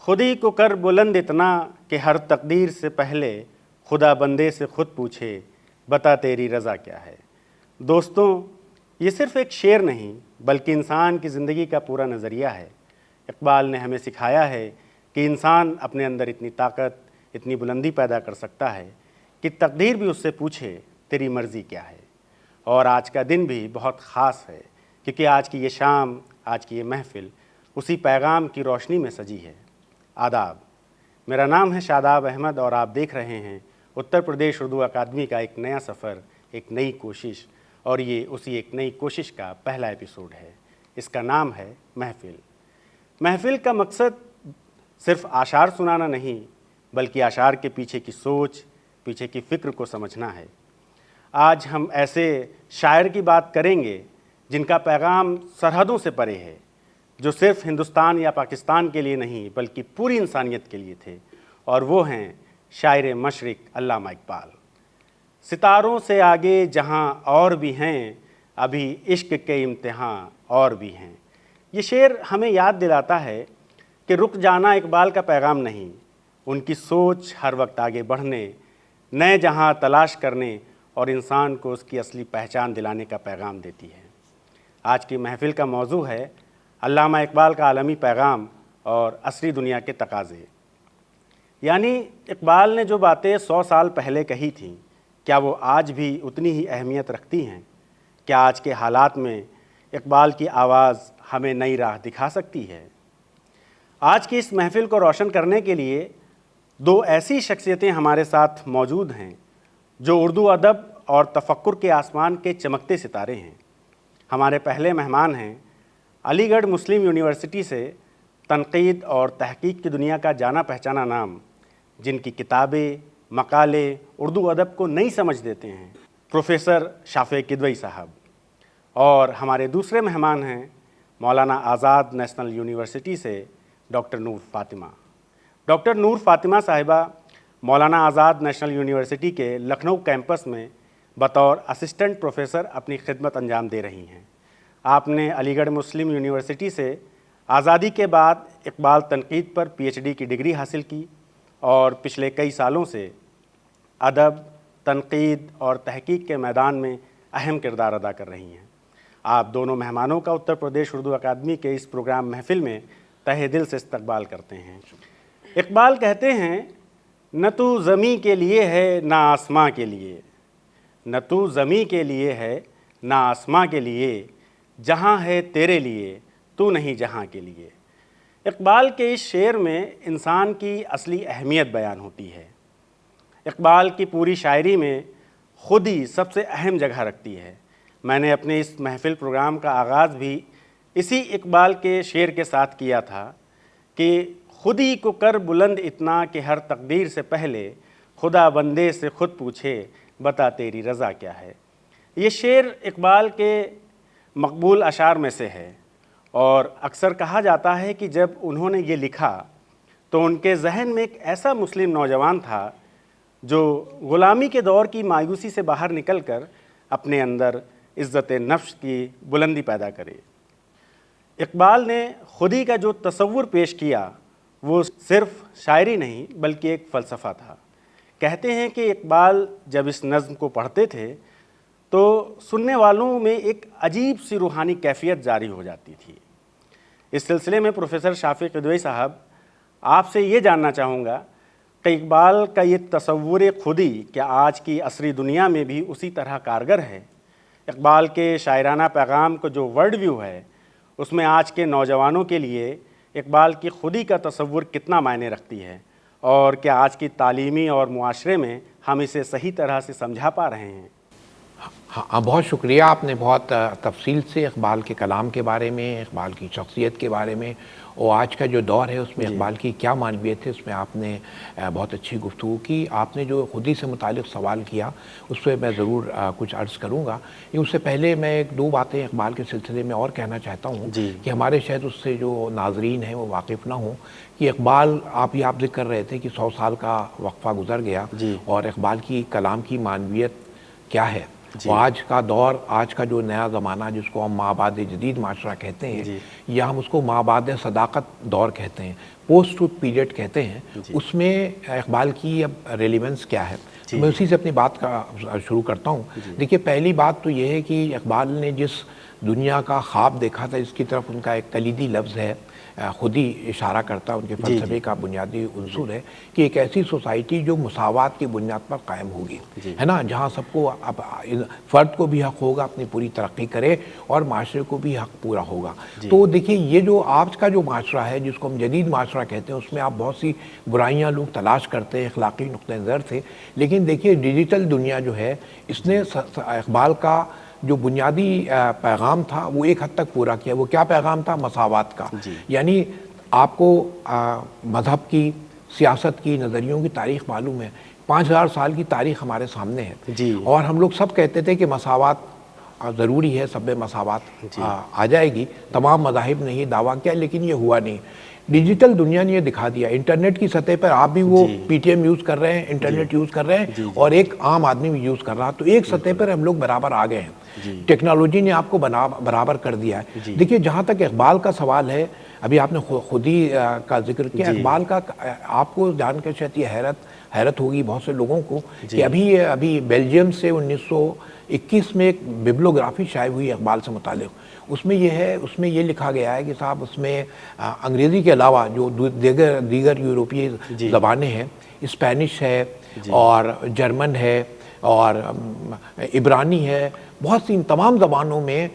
خودی کو کر بلند اتنا کہ ہر تقدیر سے پہلے خدا بندے سے خود پوچھے بتا تیری رضا کیا ہے۔ دوستوں، یہ صرف ایک شعر نہیں بلکہ انسان کی زندگی کا پورا نظریہ ہے۔ اقبال نے ہمیں سکھایا ہے کہ انسان اپنے اندر اتنی طاقت، اتنی بلندی پیدا کر سکتا ہے کہ تقدیر بھی اس سے پوچھے تیری مرضی کیا ہے۔ اور آج کا دن بھی بہت خاص ہے کیونکہ آج کی یہ شام، آج کی یہ محفل اسی پیغام کی روشنی میں سجی ہے۔ آداب، میرا نام ہے شاداب احمد اور آپ دیکھ رہے ہیں اتر پردیش اردو اکادمی کا ایک نیا سفر، ایک نئی کوشش، اور یہ اسی ایک نئی کوشش کا پہلا ایپیسوڈ ہے۔ اس کا نام ہے محفل۔ محفل کا مقصد صرف اشعار سنانا نہیں بلکہ اشعار کے پیچھے کی سوچ، پیچھے کی فکر کو سمجھنا ہے۔ آج ہم ایسے شاعر کی بات کریں گے جن کا پیغام سرحدوں سے پرے ہے، جو صرف ہندوستان یا پاکستان کے لیے نہیں بلکہ پوری انسانیت کے لیے تھے، اور وہ ہیں شاعر مشرق علامہ اقبال۔ ستاروں سے آگے جہاں اور بھی ہیں، ابھی عشق کے امتحان اور بھی ہیں۔ یہ شعر ہمیں یاد دلاتا ہے کہ رک جانا اقبال کا پیغام نہیں، ان کی سوچ ہر وقت آگے بڑھنے، نئے جہاں تلاش کرنے اور انسان کو اس کی اصلی پہچان دلانے کا پیغام دیتی ہے۔ آج کی محفل کا موضوع ہے علامہ اقبال کا عالمی پیغام اور عصری دنیا کے تقاضے۔ یعنی اقبال نے جو باتیں 100 سال پہلے کہی تھیں، کیا وہ آج بھی اتنی ہی اہمیت رکھتی ہیں؟ کیا آج کے حالات میں اقبال کی آواز ہمیں نئی راہ دکھا سکتی ہے؟ آج کی اس محفل کو روشن کرنے کے لیے دو ایسی شخصیتیں ہمارے ساتھ موجود ہیں جو اردو ادب اور تفکر کے آسمان کے چمکتے ستارے ہیں۔ ہمارے پہلے مہمان ہیں علی گڑھ مسلم یونیورسٹی سے تنقید اور تحقیق کی دنیا کا جانا پہچانا نام، جن کی کتابیں، مقالے اردو ادب کو نئی سمجھ دیتے ہیں، پروفیسر شافع کدوئی صاحب۔ اور ہمارے دوسرے مہمان ہیں مولانا آزاد نیشنل یونیورسٹی سے ڈاکٹر نور فاطمہ۔ ڈاکٹر نور فاطمہ صاحبہ مولانا آزاد نیشنل یونیورسٹی کے لکھنؤ کیمپس میں بطور اسسٹنٹ پروفیسر اپنی خدمت انجام دے رہی ہیں۔ آپ نے علی گڑھ مسلم یونیورسٹی سے آزادی کے بعد اقبال تنقید پر پی ایچ ڈی کی ڈگری حاصل کی اور پچھلے کئی سالوں سے ادب، تنقید اور تحقیق کے میدان میں اہم کردار ادا کر رہی ہیں۔ آپ دونوں مہمانوں کا اتر پردیش اردو اکادمی کے اس پروگرام محفل میں تہہ دل سے استقبال کرتے ہیں۔ اقبال کہتے ہیں، نہ تو زمیں کے لیے ہے نہ آسماں کے لیے، نہ تو زمیں کے لیے ہے نہ آسماں کے لیے، جہاں ہے تیرے لیے تو نہیں جہاں کے لیے۔ اقبال کے اس شعر میں انسان کی اصلی اہمیت بیان ہوتی ہے۔ اقبال کی پوری شاعری میں خودی سب سے اہم جگہ رکھتی ہے۔ میں نے اپنے اس محفل پروگرام کا آغاز بھی اسی اقبال کے شعر کے ساتھ کیا تھا کہ خودی کو کر بلند اتنا کہ ہر تقدیر سے پہلے خدا بندے سے خود پوچھے بتا تیری رضا کیا ہے۔ یہ شعر اقبال کے مقبول اشعار میں سے ہے، اور اکثر کہا جاتا ہے کہ جب انہوں نے یہ لکھا تو ان کے ذہن میں ایک ایسا مسلم نوجوان تھا جو غلامی کے دور کی مایوسی سے باہر نکل کر اپنے اندر عزت نفس کی بلندی پیدا کرے۔ اقبال نے خودی کا جو تصور پیش کیا وہ صرف شاعری نہیں بلکہ ایک فلسفہ تھا۔ کہتے ہیں کہ اقبال جب اس نظم کو پڑھتے تھے تو سننے والوں میں ایک عجیب سی روحانی کیفیت جاری ہو جاتی تھی۔ اس سلسلے میں پروفیسر شافع کدوئی صاحب، آپ سے یہ جاننا چاہوں گا کہ اقبال کا یہ تصور خودی کیا آج کی عصری دنیا میں بھی اسی طرح کارگر ہے؟ اقبال کے شاعرانہ پیغام کو جو ورلڈ ویو ہے، اس میں آج کے نوجوانوں کے لیے اقبال کی خودی کا تصور کتنا معنی رکھتی ہے، اور کیا آج کی تعلیمی اور معاشرے میں ہم اسے صحیح طرح سے سمجھا پا رہے ہیں؟ ہاں، بہت شکریہ۔ آپ نے بہت تفصیل سے اقبال کے کلام کے بارے میں، اقبال کی شخصیت کے بارے میں اور آج کا جو دور ہے اس میں اقبال کی کیا معنویت ہے، اس میں آپ نے بہت اچھی گفتگو کی۔ آپ نے جو خودی سے متعلق سوال کیا اس پہ میں ضرور کچھ عرض کروں گا۔ اس سے پہلے میں ایک دو باتیں اقبال کے سلسلے میں اور کہنا چاہتا ہوں کہ ہمارے شاید اس سے جو ناظرین ہیں وہ واقف نہ ہوں کہ اقبال، آپ ذکر کر رہے تھے کہ 100 سال کا وقفہ گزر گیا اور اقبال کی کلام کی معنویت کیا ہے۔ اور آج کا دور، آج کا جو نیا زمانہ جس کو ہم مابعد جدید معاشرہ کہتے ہیں یا ہم اس کو مابعد صداقت دور کہتے ہیں، پوسٹ ٹروتھ پیریڈ کہتے ہیں، اس میں اقبال کی اب ریلیونس کیا ہے؟ میں اسی سے اپنی بات کا شروع کرتا ہوں۔ دیکھیے، پہلی بات تو یہ ہے کہ اقبال نے جس دنیا کا خواب دیکھا تھا، اس کی طرف ان کا ایک کلیدی لفظ ہے، خود ہی اشارہ کرتا ہے، ان کے فلسفے کا بنیادی عنصر ہے کہ ایک ایسی سوسائٹی جو مساوات کی بنیاد پر قائم ہوگی، ہے نا، جہاں سب کو فرد کو بھی حق ہوگا اپنی پوری ترقی کرے اور معاشرے کو بھی حق پورا ہوگا۔ تو دیکھیے، یہ جو آج کا جو معاشرہ ہے جس کو ہم جدید معاشرہ کہتے ہیں، اس میں آپ بہت سی برائیاں لوگ تلاش کرتے ہیں اخلاقی نقطہ نظر سے، لیکن دیکھیے ڈیجیٹل دنیا جو ہے، اس نے اقبال کا جو بنیادی پیغام تھا وہ ایک حد تک پورا کیا۔ وہ کیا پیغام تھا؟ مساوات کا۔ یعنی آپ کو مذہب کی، سیاست کی، نظریوں کی تاریخ معلوم ہے، 5000 سال کی تاریخ ہمارے سامنے ہے، اور ہم لوگ سب کہتے تھے کہ مساوات ضروری ہے، سب میں مساوات آ جائے گی، تمام مذاہب نے یہ دعویٰ کیا، لیکن یہ ہوا نہیں۔ ڈیجیٹل دنیا نے یہ دکھا دیا، انٹرنیٹ کی سطح پر آپ بھی وہ پی ٹی ایم یوز کر رہے ہیں، انٹرنیٹ یوز کر رہے ہیں، اور ایک عام آدمی بھی یوز کر رہا، تو ایک سطح پر ہم لوگ برابر آ گئے ہیں، ٹیکنالوجی نے آپ کو برابر کر دیا ہے۔ دیکھیے، جہاں تک اقبال کا سوال ہے، ابھی آپ نے خود ہی کا ذکر کیا، اقبال کا آپ کو جان کر شاید یہ حیرت ہوگی بہت سے لوگوں کو کہ ابھی بیلجیم سے 1921 میں ایک ببلیوگرافی شائع ہوئی اقبال سے متعلق، اس میں یہ لکھا گیا ہے کہ صاحب اس میں انگریزی کے علاوہ جو دیگر یورپی زبانیں ہیں، اسپینش ہے اور جرمن ہے اور عبرانی ہے، بہت سی ان تمام زبانوں میں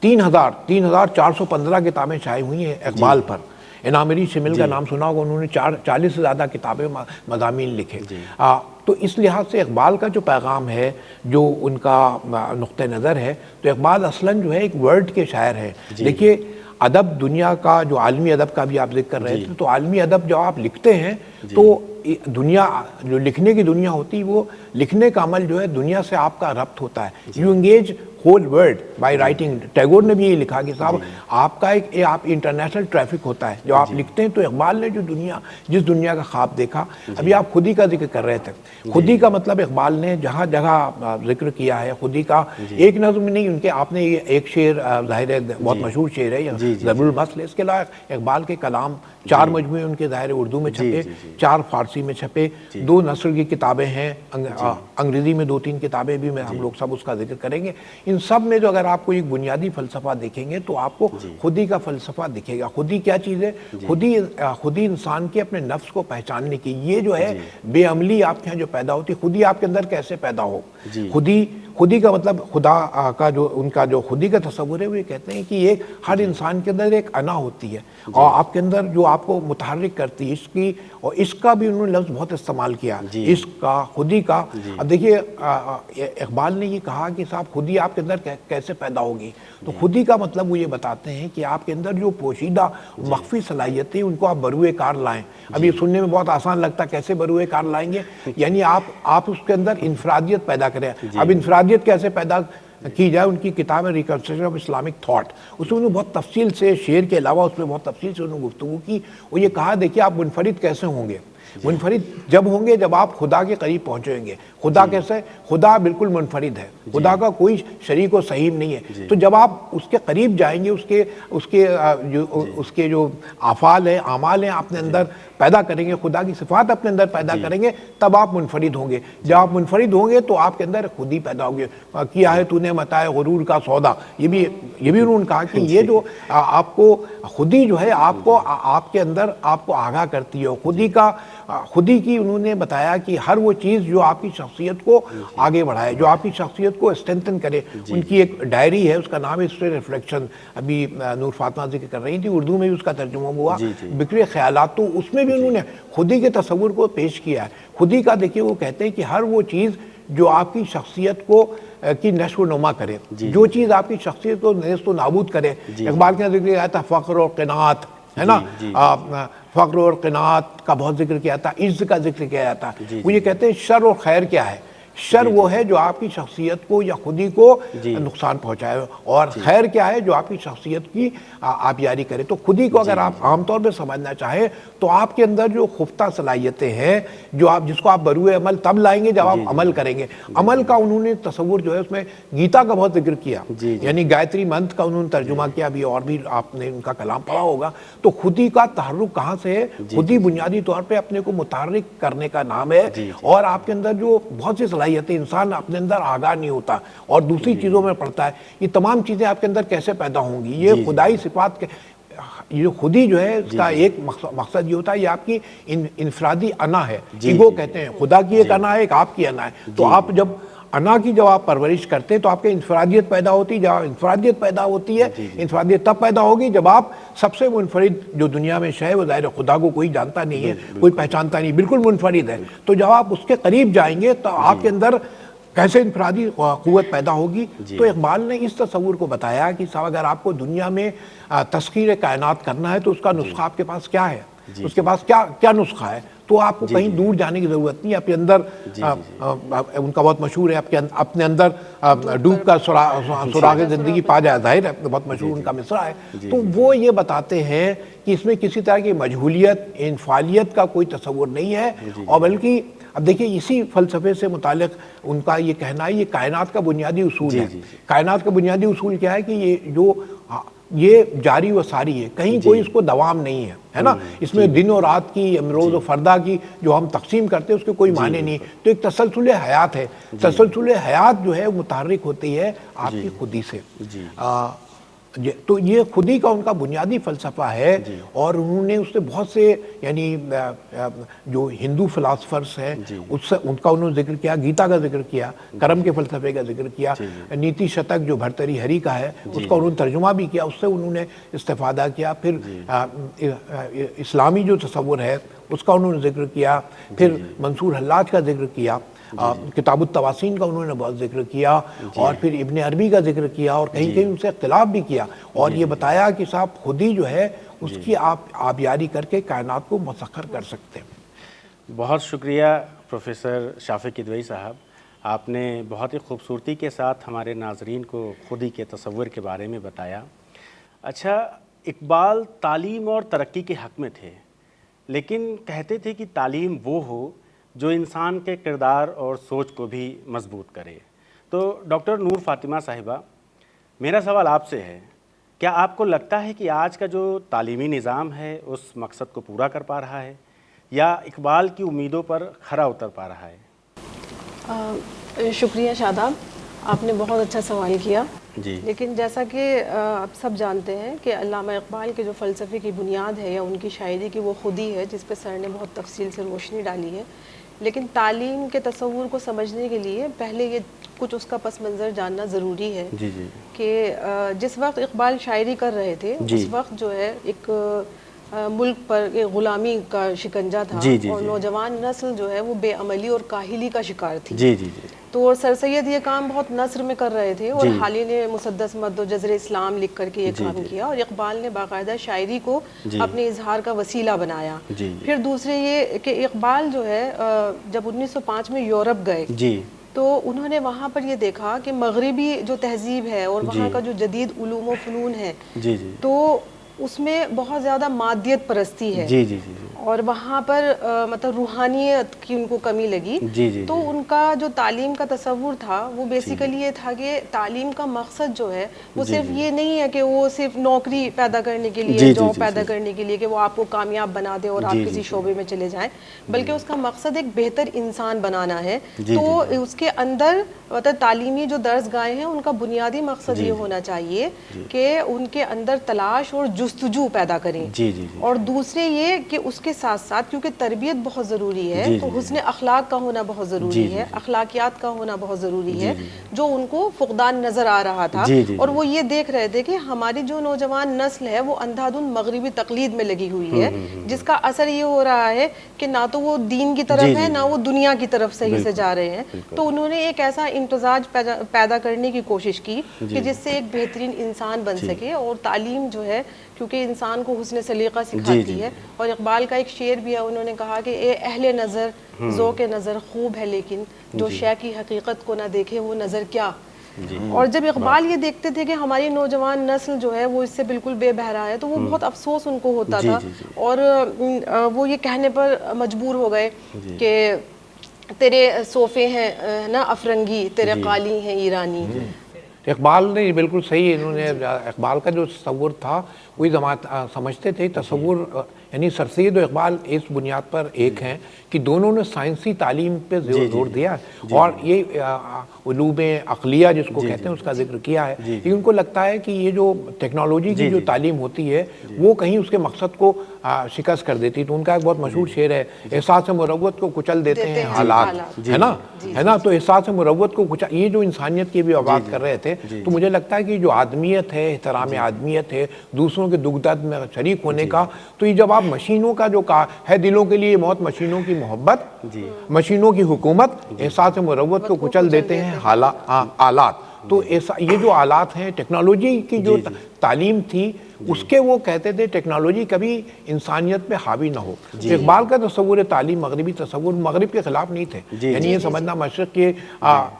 3415 کتابیں شائع ہوئی ہیں اقبال پر۔ انامری شمل کا نام سنا ہوگا، انہوں نے 40 سے زیادہ کتابیں، مضامین لکھے۔ تو اس لحاظ سے اقبال کا جو پیغام ہے، جو ان کا نقطہ نظر ہے، تو اقبال اصلاً جو ہے ایک ورڈ کے شاعر ہیں۔ دیکھیے، ادب دنیا کا جو عالمی ادب کا بھی آپ ذکر کر رہے تھے، تو عالمی ادب جب آپ لکھتے ہیں تو دنیا جو لکھنے کی دنیا ہوتی ہے، وہ لکھنے کا عمل جو ہے دنیا سے آپ کا ربط ہوتا ہے۔ You engage whole world by writing. Tagore نے بھی یہ لکھا کہ صاحب آپ کا آپ انٹرنیشنل ٹریفک ہوتا ہے جب آپ لکھتے ہیں۔ تو اقبال نے جس دنیا کا خواب دیکھا، ابھی آپ خودی کا ذکر کر رہے تھے، خودی کا مطلب اقبال نے جہاں جگہ ذکر کیا ہے خودی کا، ایک نظم نہیں، ان کے آپ نے یہ ایک شعر ظاہر ہے بہت مشہور شعر ہے ضرب المثل، اس کے علاوہ اقبال کے کلام 4 مجموعے ان کے ظاہر اردو میں چھپے، 4 فارسی میں چھپے، 2 نثر کی کتابیں ہیں، انگریزی میں 2-3 کتابیں بھی ہم لوگ سب اس کا ذکر کریں گے۔ ان سب میں جو اگر آپ کو ایک بنیادی فلسفہ دیکھیں گے تو آپ کو خودی کا فلسفہ دکھے گا۔ خودی کیا چیز ہے؟ خودی انسان کے اپنے نفس کو پہچاننے کی، یہ جو ہے بے عملی آپ کے یہاں جو پیدا ہوتی ہے، خودی آپ کے اندر کیسے پیدا ہو۔ خودی کا مطلب خدا کا جو ان کا جو خودی کا تصور ہے، وہ یہ کہتے ہیں کہ ایک ہر انسان کے اندر ایک انا ہوتی ہے، اور آپ کے اندر جو آپ کو متحرک کرتی ہے عشق کی، اور عشق کا بھی انہوں نے لفظ بہت استعمال کیا، عشق کا، خودی کا۔ اب دیکھیے، اقبال نے یہ کہا کہ صاحب خودی آپ کے اندر کیسے پیدا ہوگی، تو خودی کا مطلب وہ یہ بتاتے ہیں کہ آپ کے اندر جو پوشیدہ مخفی صلاحیتیں ان کو آپ بروئے کار لائیں۔ اب یہ سننے میں بہت آسان لگتا ہے، کیسے بروئے کار لائیں گے؟ یعنی آپ اس کے اندر انفرادیت پیدا کریں۔ اب انفرادیت کیسے پیدا کی جائے؟ ان کی کتاب ہے ریکنسٹرکشن آف اسلامک تھاٹ، اس میں انہوں نے بہت تفصیل سے، شعر کے علاوہ اس میں بہت تفصیل سے انہوں نے گفتگو کی۔ وہ یہ کہا، دیکھیے آپ منفرد کیسے ہوں گے؟ منفرد جب ہوں گے جب آپ خدا کے قریب پہنچیں گے۔ خدا کیسے؟ خدا بالکل منفرد ہے، خدا کا کوئی شریک و صحیح نہیں ہے۔ تو جب آپ اس کے قریب جائیں گے، اس کے جو افعال ہیں، اعمال ہیں اپنے اندر پیدا کریں گے، خدا کی صفات اپنے اندر پیدا کریں گے، تب آپ منفرد ہوں گے۔ جب آپ منفرد ہوں گے تو آپ کے اندر خودی پیدا ہوگی۔ کیا ہے تو نے متاع غرور کا سودا، یہ بھی انہوں نے کہا کہ یہ جو آپ کو خودی جو ہے آپ کے اندر آپ کو آگاہ کرتی ہے۔ خودی کی انہوں نے بتایا کہ ہر وہ چیز جو آپ کی شخصیت کو آگے بڑھائے، جو آپ کی شخصیت کو اسٹرینتھن کرے۔ ان کی ایک ڈائری ہے، اس کا نام ہے ہسٹری ریفلیکشن، ابھی نور فاطمہ ذکر کر رہی تھی، اردو میں بھی اس کا ترجمہ ہوا، بکھرے خیالات۔ تو اس میں بھی انہوں نے خودی کے تصور کو پیش کیا ہے۔ خودی کا دیکھیے، وہ کہتے ہیں کہ ہر وہ چیز جو آپ کی شخصیت کو کی نشو و نما کرے، جو چیز آپ کی شخصیت کو نیست و نابود کرے۔ اقبال کے ذکر کیا تھا فقر اور قناعت، ہے نا، فقر اور قناعت کا بہت ذکر کیا تھا، عجز کا ذکر کیا جاتا۔ وہ یہ کہتے ہیں شر اور خیر کیا ہے، شر وہ ہے جو آپ کی شخصیت کو یا خودی کو نقصان پہنچائے، اور خیر کیا ہے جو آپ کی شخصیت کی آبیاری کرے۔ تو خودی کو اگر آپ عام طور پہ سمجھنا چاہیں تو آپ کے اندر جو خفتہ صلاحیتیں ہیں جس کو آپ بروئے عمل تب لائیں گے جب آپ عمل کریں گے۔ عمل کا انہوں نے تصور جو ہے اس میں گیتا کا بہت ذکر کیا، یعنی گایتری منتر کا انہوں نے ترجمہ کیا بھی، اور بھی آپ نے ان کا کلام پڑھا ہوگا۔ تو خودی کا تحرک کہاں سے ہے؟ خودی بنیادی طور پہ اپنے کو متحرک کرنے کا نام ہے، اور آپ کے اندر جو بہت سی صلاحیتیں، انسان اپنے اندر آگاہ نہیں ہوتا اور دوسری چیزوں میں پڑتا ہے، یہ تمام چیزیں آپ کے اندر کیسے پیدا ہوں گی؟ یہ خدائی صفات کے یہ خودی جو ہے اس کا ایک مقصد یہ ہوتا ہے، یہ آپ کی انفرادی انا ہے، ایگو کہتے ہیں، خدا کی ایک انا ہے، ایک آپ کی انا ہے۔ تو آپ جب انا کی جب آپ پرورش کرتے ہیں تو آپ کے انفرادیت پیدا ہوتی ہے۔ جب انفرادیت پیدا ہوتی ہے، انفرادیت تب پیدا ہوگی جب آپ سب سے منفرد جو دنیا میں شے، وہ ظاہر خدا کو کوئی جانتا نہیں ہے، کوئی پہچانتا نہیں، بالکل منفرد ہے۔ تو جب آپ اس کے قریب جائیں گے تو آپ کے اندر کیسے انفرادی قوت پیدا ہوگی؟ تو اقبال نے اس تصور کو بتایا کہ صاحب اگر آپ کو دنیا میں تسخیر کائنات کرنا ہے تو اس کا نسخہ آپ کے پاس کیا ہے؟ اس کے پاس کیا نسخہ ہے؟ تو آپ کو کہیں دور جانے کی ضرورت نہیں ہے، اپنے اندر ان کا بہت مشہور ہے، اپنے اندر ڈوب کر سراغ زندگی پا جائے، ظاہر ہے بہت مشہور ان کا مصرع ہے۔ تو وہ یہ بتاتے ہیں کہ اس میں کسی طرح کی مجہولیت، انفعالیت کا کوئی تصور نہیں ہے، اور بلکہ اب دیکھیں اسی فلسفے سے متعلق ان کا یہ کہنا ہے، یہ کائنات کا بنیادی اصول ہے۔ کائنات کا بنیادی اصول کیا ہے کہ یہ جاری و ساری ہے، کہیں کوئی اس کو دوام نہیں ہے نا، اس میں دن و رات کی، امروز و فردا کی جو ہم تقسیم کرتے ہیں اس کے کوئی معنی نہیں، تو ایک تسلسل حیات ہے۔ تسلسل حیات جو ہے متحرک ہوتی ہے آپ کی خودی سے۔ تو یہ خودی کا ان کا بنیادی فلسفہ ہے، اور انہوں نے اس سے بہت سے یعنی جو ہندو فلاسفرز ہیں ان کا انہوں نے ذکر کیا، گیتا کا ذکر کیا، کرم کے فلسفے کا ذکر کیا، نیتی شتک جو بھرتری ہری کا ہے اس کا انہوں نے ترجمہ بھی کیا، اس سے انہوں نے استفادہ کیا۔ پھر اسلامی جو تصور ہے اس کا انہوں نے ذکر کیا، پھر منصور حلاج کا ذکر کیا، کتاب التواسین کا انہوں نے بہت ذکر کیا، اور پھر ابن عربی کا ذکر کیا، اور کہیں کہیں ان سے اختلاف بھی کیا، اور یہ بتایا کہ صاحب خودی جو ہے اس کی آپ آبیاری کر کے کائنات کو مسخر کر سکتے ہیں۔ بہت شکریہ پروفیسر شافق کدوئی صاحب، آپ نے بہت ہی خوبصورتی کے ساتھ ہمارے ناظرین کو خودی کے تصور کے بارے میں بتایا۔ اچھا، اقبال تعلیم اور ترقی کے حق میں تھے، لیکن کہتے تھے کہ تعلیم وہ ہو جو انسان کے کردار اور سوچ کو بھی مضبوط کرے۔ تو ڈاکٹر نور فاطمہ صاحبہ، میرا سوال آپ سے ہے، کیا آپ کو لگتا ہے کہ آج کا جو تعلیمی نظام ہے اس مقصد کو پورا کر پا رہا ہے، یا اقبال کی امیدوں پر کھرا اتر پا رہا ہے؟ شکریہ شاداب، آپ نے بہت اچھا سوال کیا۔ لیکن جیسا کہ آپ سب جانتے ہیں کہ علامہ اقبال کے جو فلسفے کی بنیاد ہے یا ان کی شاعری کی وہ خودی ہے، جس پہ سر نے بہت تفصیل سے روشنی ڈالی ہے۔ لیکن تعلیم کے تصور کو سمجھنے کے لیے پہلے یہ کچھ اس کا پس منظر جاننا ضروری ہے کہ جس وقت اقبال شاعری کر رہے تھے اس وقت جو ہے ایک ملک پر غلامی کا شکنجہ تھا، اور نوجوان نسل جو ہے وہ بے عملی اور کاہلی کا شکار تھی۔ تو سر سید یہ کام بہت نثر میں کر رہے تھے، اور حالی نے مسدس مد و جزر اسلام لکھ کر کے یہ کام کیا، اور اقبال نے باقاعدہ شاعری کو اپنے اظہار کا وسیلہ بنایا۔ پھر دوسرے یہ کہ اقبال جو ہے جب 1905 میں یورپ گئے تو انہوں نے وہاں پر یہ دیکھا کہ مغربی جو تہذیب ہے اور وہاں کا جو جدید علوم و فنون ہے تو اس میں بہت زیادہ مادیت پرستی ہے، اور وہاں پر مطلب روحانیت کی ان کو کمی لگی۔ تو ان کا جو تعلیم کا تصور تھا وہ بیسیکلی یہ تھا کہ تعلیم کا مقصد جو ہے وہ صرف یہ نہیں ہے کہ وہ صرف نوکری پیدا کرنے کے لیے، جاب پیدا کرنے کے لیے، کہ وہ آپ کو کامیاب بنا دے اور آپ کسی شعبے میں چلے جائیں، بلکہ اس کا مقصد ایک بہتر انسان بنانا ہے۔ تو اس کے اندر مطلب تعلیمی جو درسگاہیں ہیں ان کا بنیادی مقصد یہ ہونا چاہیے کہ ان کے اندر تلاش اور جستجو پیدا کریں، اور دوسرے یہ کہ اس کے ساتھ ساتھ کیونکہ تربیت بہت ضروری ہے تو حسن اخلاق کا ہونا بہت ضروری ہے، اخلاقیات کا ہونا بہت ضروری ہے، جو ان کو فقدان نظر آ رہا تھا۔ اور وہ یہ دیکھ رہے تھے کہ ہماری جو نوجوان نسل ہے وہ اندھا دھند مغربی تقلید میں لگی ہوئی ہے، جس کا اثر یہ ہو رہا ہے کہ نہ تو وہ دین کی طرف ہے نہ وہ دنیا کی طرف صحیح سے جا رہے ہیں۔ تو انہوں نے ایک ایسا امتزاج پیدا کرنے کی کوشش کی کہ جس سے ایک بہترین انسان بن سکے، اور تعلیم جو ہے کیونکہ انسان کو حسن سلیقہ سکھاتی ہے. اور اقبال کا ایک شعر بھی ہے, انہوں نے کہا کہ اے اہل نظر ذوق نظر خوب ہے لیکن جو شے کی حقیقت کو نہ دیکھے وہ نظر کیا. اور جب اقبال یہ دیکھتے تھے کہ ہماری نوجوان نسل جو ہے وہ اس سے بالکل بے بہرا ہے, تو وہ بہت افسوس ان کو ہوتا تھا, اور وہ یہ کہنے پر مجبور ہو گئے کہ تیرے صوفے ہیں نا افرنگی, تیرے قالی ہیں ایرانی. اقبال نے بالکل صحیح, انہوں نے اقبال کا جو تصور تھا وہی سمجھتے تھے. تصور یعنی سر سید و اقبال اس بنیاد پر ایک ہیں کہ دونوں نے سائنسی تعلیم پہ زور دیا اور یہ علوم عقلیہ جس کو کہتے ہیں اس کا ذکر کیا ہے. لیکن ان کو لگتا ہے کہ یہ جو ٹیکنالوجی کی جو تعلیم ہوتی ہے وہ کہیں اس کے مقصد کو شکست کر دیتی. تو ان کا ایک بہت مشہور شعر ہے, احساس مروت کو کچل دیتے ہیں حالات, ہے نا. تو احساس مروت کو یہ جو انسانیت کی بھی بات کر رہے تھے, تو مجھے لگتا ہے کہ جو آدمیت ہے, احترام آدمیت ہے, دوسروں کے دکھ درد میں شریک ہونے کا, تو یہ جب آپ مشینوں کا جو ہے دلوں کے لیے موت, مشینوں کی محبت, مشینوں کی حکومت, احساس مروت کو کچل دیتے ہیں آلات. تو یہ جو آلات ہیں, ٹیکنالوجی کی جو تعلیم تھی اس کے وہ کہتے تھے ٹیکنالوجی کبھی انسانیت پہ حاوی نہ ہو. اقبال کا تصور تعلیم مغربی تصور مغرب کے خلاف نہیں تھے, یعنی یہ سمجھنا مشرق کے